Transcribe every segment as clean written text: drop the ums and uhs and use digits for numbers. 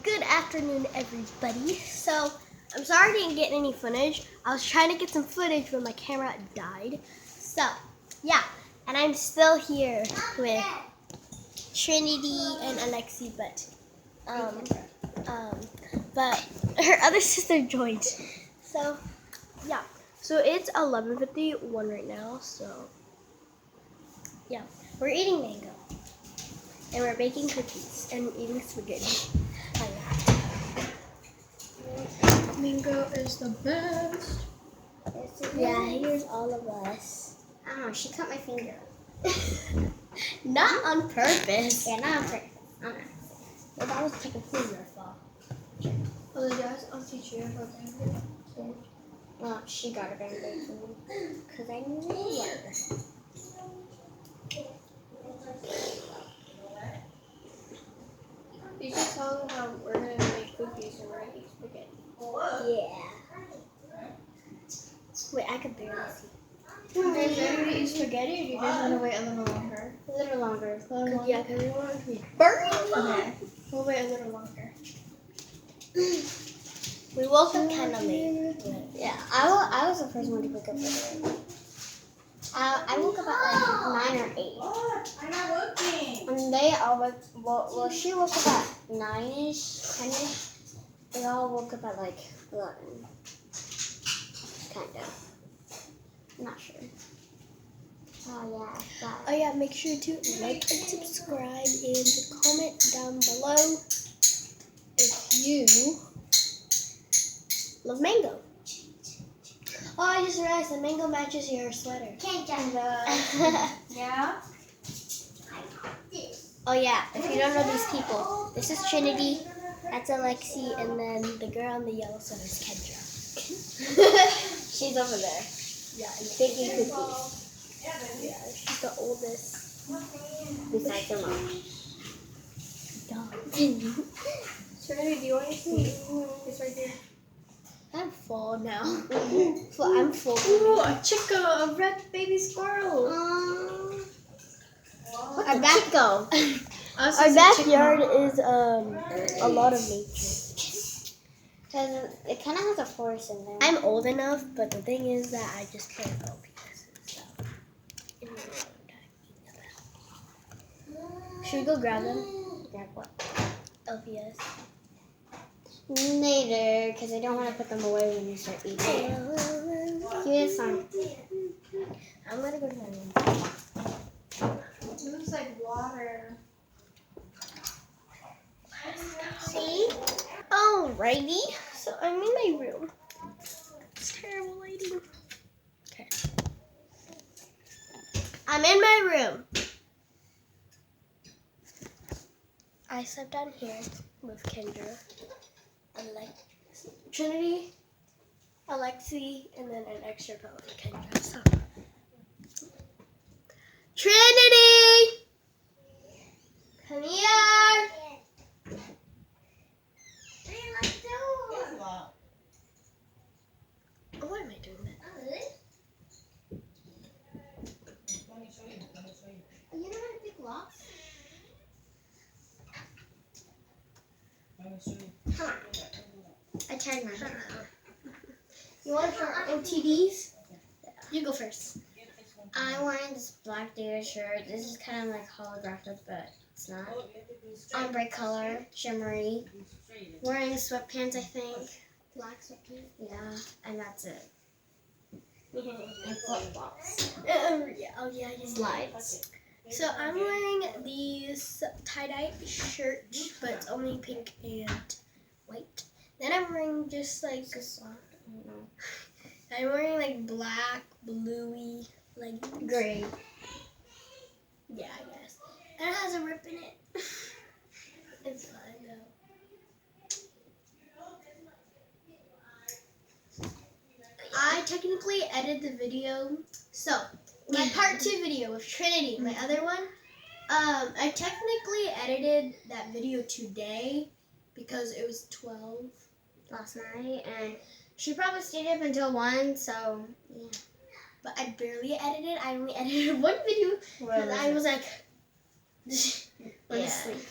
Good afternoon, everybody. So, I'm sorry I didn't get any footage. I was trying to get some footage, but my camera died. So, yeah. And I'm still here with Trinity and Alexi, but her other sister joined. So, yeah. So, it's 11:51 right now, so, yeah. We're eating mango. And we're baking cookies and eating spaghetti. Mango is the best. Yeah, here's all of us. Oh, she cut my finger. Not on purpose. Yeah, not on purpose. Well, that was technically your fault. Oh, I'll teach you about mango. Well, she got a band-aid for me. Because I knew her. You should tell them how we're going to make cookies and we're going to eat spaghetti. Yeah. Wait, I could barely see. Are you ready to eat spaghetti or do you guys want to wait a little longer? A little longer. Yeah, because we want it to be burnt. Okay. We'll wait a little longer. We woke up kind of late. Yeah, I was the first one to wake up early. I woke up at like 9 or 8. I'm not looking. And they all woke, well, she woke up at 9-ish, 10-ish. They all woke up at like 11. Kind of. I'm not sure. Oh, yeah. Oh, yeah, make sure to like and subscribe and comment down below if you love mango. Oh, I just realized the mango matches your sweater. Kendra. Yeah? Oh yeah, if you don't know these people, this is Trinity, that's Alexi, and then the girl in the yellow sweater is Kendra. She's over there. Yeah, and baking cookies. Yeah, she's the oldest. Besides her mom. Trinity, do you want to see? It's right here. I'm full now. I'm full. Ooh, a chico, a red baby squirrel. Our Chico. Our backyard is a lot of nature. Because it kind of has a forest in there. I'm old enough, but the thing is that I just play with LPS and stuff. Should we go grab them? Grab what? LPS. Later, because I don't want to put them away when you start eating. Give me this one. I'm gonna go to my room. It looks like water. See? Alrighty. So I'm in my room. It's terrible lighting. Okay. I'm in my room. I slept down here with Kendra, Trinity, Alexi, and then an extra pillow for Kendra. So. Trinity! Come here! Oh, why am I doing that? You know how to pick locks? Come on. I tried mine. You want to start OTDs? You go first. I'm wearing this black Data shirt. This is kind of like holographic, but it's not. Ombre color, shimmery. Wearing sweatpants, I think. Black sweatpants. Yeah, and that's it. Yeah. And flip-flops. Yeah. Oh, yeah. Slides. So I'm wearing these tie-dye shirts, but it's only pink and white. Then I'm wearing just like I'm wearing like black, bluey leggings. Gray. Yeah, I guess. And it has a rip in it. It's fine though. I technically edited the video, so my part 2 video with Trinity, my other one. I technically edited that video today because it was 12 Last night, and she probably stayed up until 1, so yeah. But I barely edited. I only edited one video because I was like, Yeah. asleep.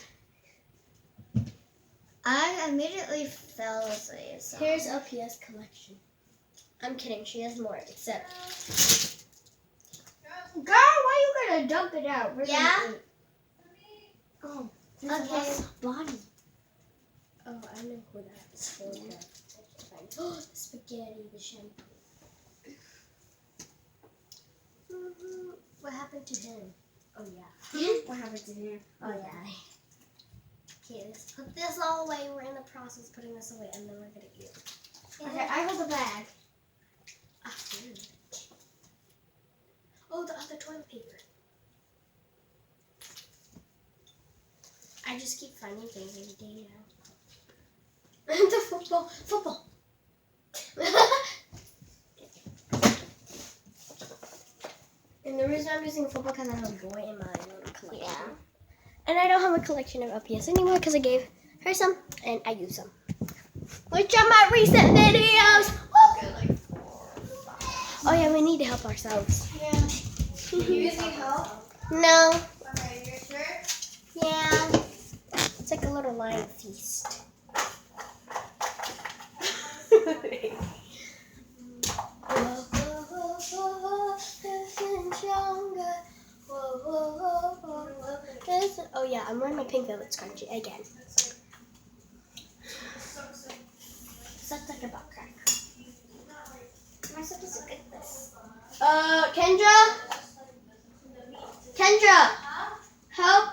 I immediately fell asleep. So. Here's LPS collection. I'm kidding. She has more, except. Girl, why you gonna dump it out? We're Yeah? gonna eat. Oh, Okay. body. Oh, I know who that's for. Oh, spaghetti, the shampoo. What happened to him? Oh, yeah. What happened to him? Oh, yeah. Okay, let's put this all away. We're in the process of putting this away, and then we're going to eat it. Okay, I hold the bag. Ah, oh, the other toilet paper. I just keep finding things every day now. The football. And the reason I'm using football because I have a boy in my collection. Yeah. And I don't have a collection of LPS anymore because I gave her some and I use some. Which are my recent videos. Woo! Oh yeah, we need to help ourselves. Yeah. You guys need help? No. Okay, you're sure? Yeah. It's like a little lion feast. Oh yeah, I'm wearing my pink velvet scrunchie again. Such like a butt crack. Am I supposed to get this? Kendra, help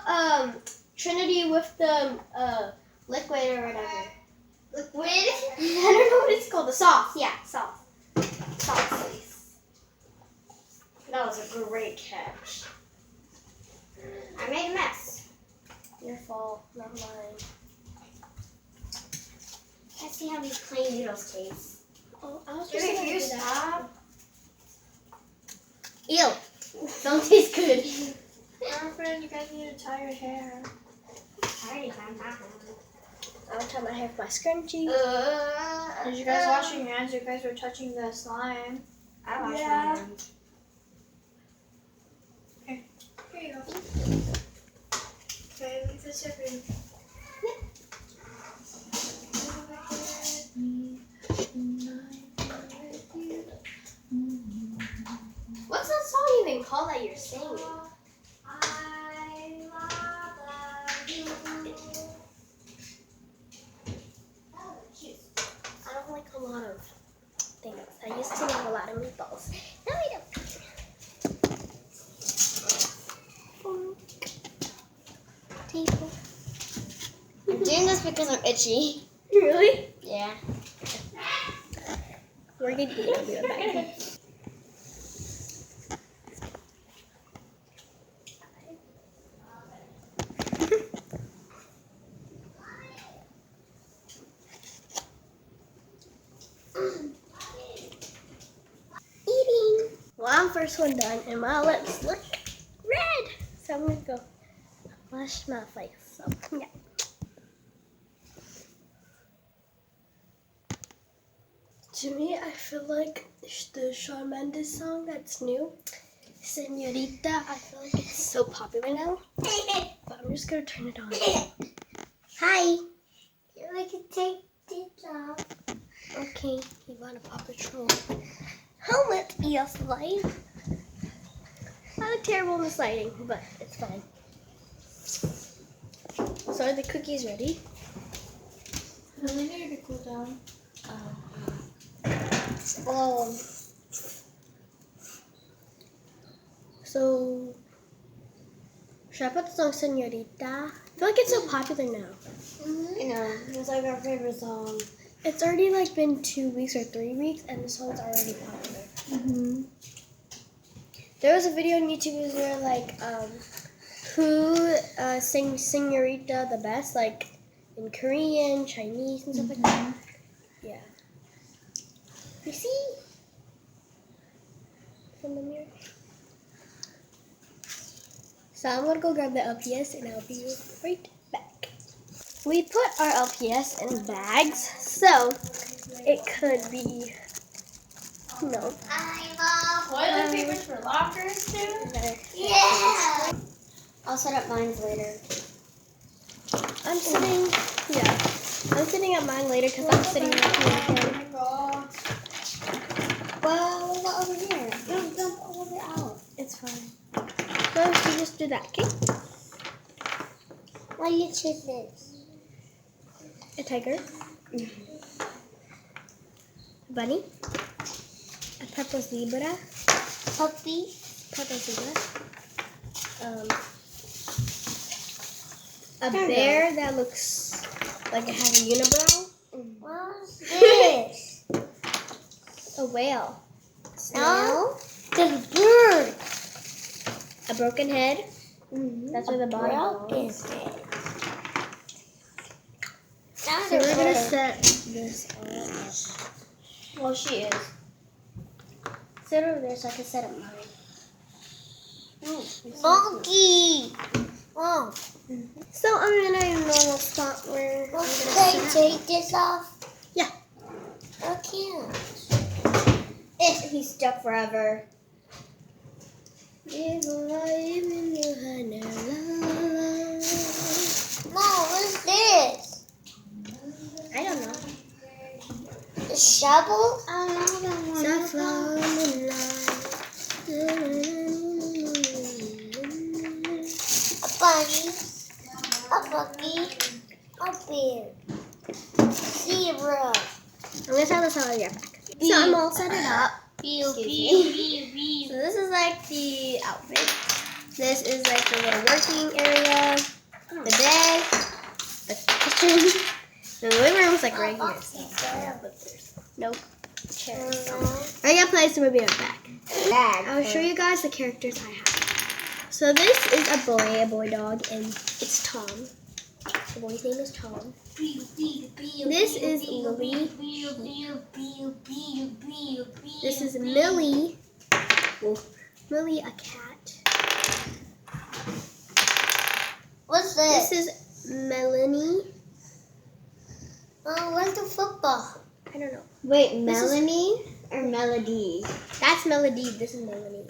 Trinity with the liquid or whatever. Liquid? I don't know what it's called. The sauce. Yeah, sauce. Sauce. That was a great catch. I made a mess. Your fault, not mine. Let's see how these plain noodles taste. Oh, I was Jimmy, just can gonna you do that. stop? Ew. Don't taste good. Girlfriend, you guys need to tie your hair. I already found that one. I'll tie my hair with my scrunchie. Did you guys wash your hands? You guys were touching the slime. I washed Yeah. my hands. Here you go. Okay, leave this here for you. What's that song even called that you're singing? I love you. I don't like a lot of things. I used to like a lot of meatballs. No, I don't. Table. I'm doing this because I'm itchy. Really? Yeah. We're gonna eat. I'll be right back. Eating. Well, I'm first one done, and my lips look red. So I'm gonna go wash my face. So yeah. To me, I feel like the Shawn Mendes song that's new, Señorita, I feel like it's so popular now. But I'm just gonna turn it on. Hi. You like to take this off? Okay, you want a Paw Patrol helmet, yes, light. I look terrible in the lighting, but it's fine. So are the cookies ready? No, they need to be cooled down. So should I put the song Señorita? I feel like it's so popular now. I know. It's like our favorite song. It's already like been 2 weeks or 3 weeks, and the song's already popular. Mm-hmm. There was a video on YouTube where like who sings Señorita the best, like in Korean, Chinese, and stuff like that. Yeah. You see? From the mirror. So I'm gonna go grab the LPS and I'll be right back. We put our LPS in bags, so it could be, no. I love Toilet papers for lockers too? Yeah. I'll set up mine later. I'm sitting, yeah. I'm sitting at mine later because I'm sitting right here. Oh my god. Well, what about over here? Don't dump all of it out. It's fine. So you just do that, okay? Why you choose this? A tiger. A bunny. A purple zebra. Puppy. Purple zebra. A bear that looks like it has a unibrow. What's this? A whale. No. The bird. A broken head. That's where the body Broken belongs. head. So we're gonna set this up. Well, she is. Sit over there so I can set up mine. Monkey. Oh. So I'm in a normal spot where I'm gonna Can you set. take this off? Yeah. I can't. He's stuck forever. Mom, what's this? I don't know. The shovel? A bunny. A monkey. A bear. Zebra. I'm gonna tell this all your back. So I'm all set it up. So this is like the outfit. This is like the little working area. The bed. The kitchen. The living room's like right here. So yeah, but there's no chairs. I got place to maybe in the back. I'll show you guys the characters I have. So this is a boy dog, and it's Tom. The boy's name is Tom. This is Lily. This is Millie. Millie, a cat. What's this? This is Melanie. Oh, where's the football? I don't know. Wait, Melanie or Melody? That's Melody. This is Melanie.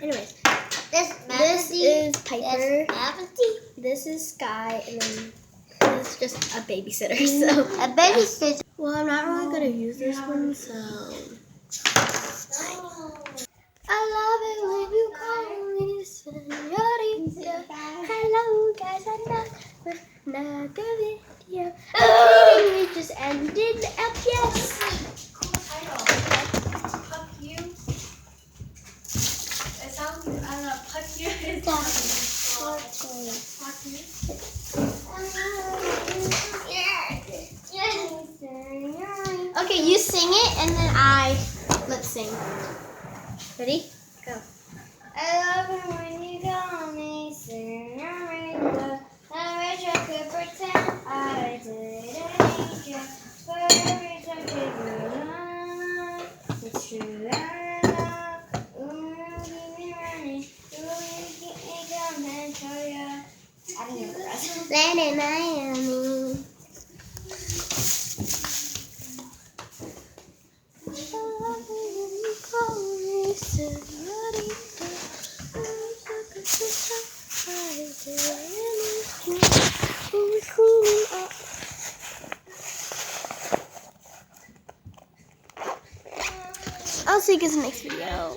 Anyways, This this is Piper. Melody. This is Sky, and then this is just a babysitter. So, A babysitter. well, I'm not really gonna use this one, so. I love it when you call me señorita. Hello, guys, I'm back with another video. We just ended up, yes. Fuck you. It sounds, I don't know, fuck you. It Okay, you sing it, and then I lip sing. Ready? Go. I love it when you call me señorita. I wish I could pretend I didn't need you. But every time you do that, it's true that I love. Ooh, keep me running. Ooh, you keep me coming, show ya. I don't know the rest. Land in Miami. I'll see you guys in the next video.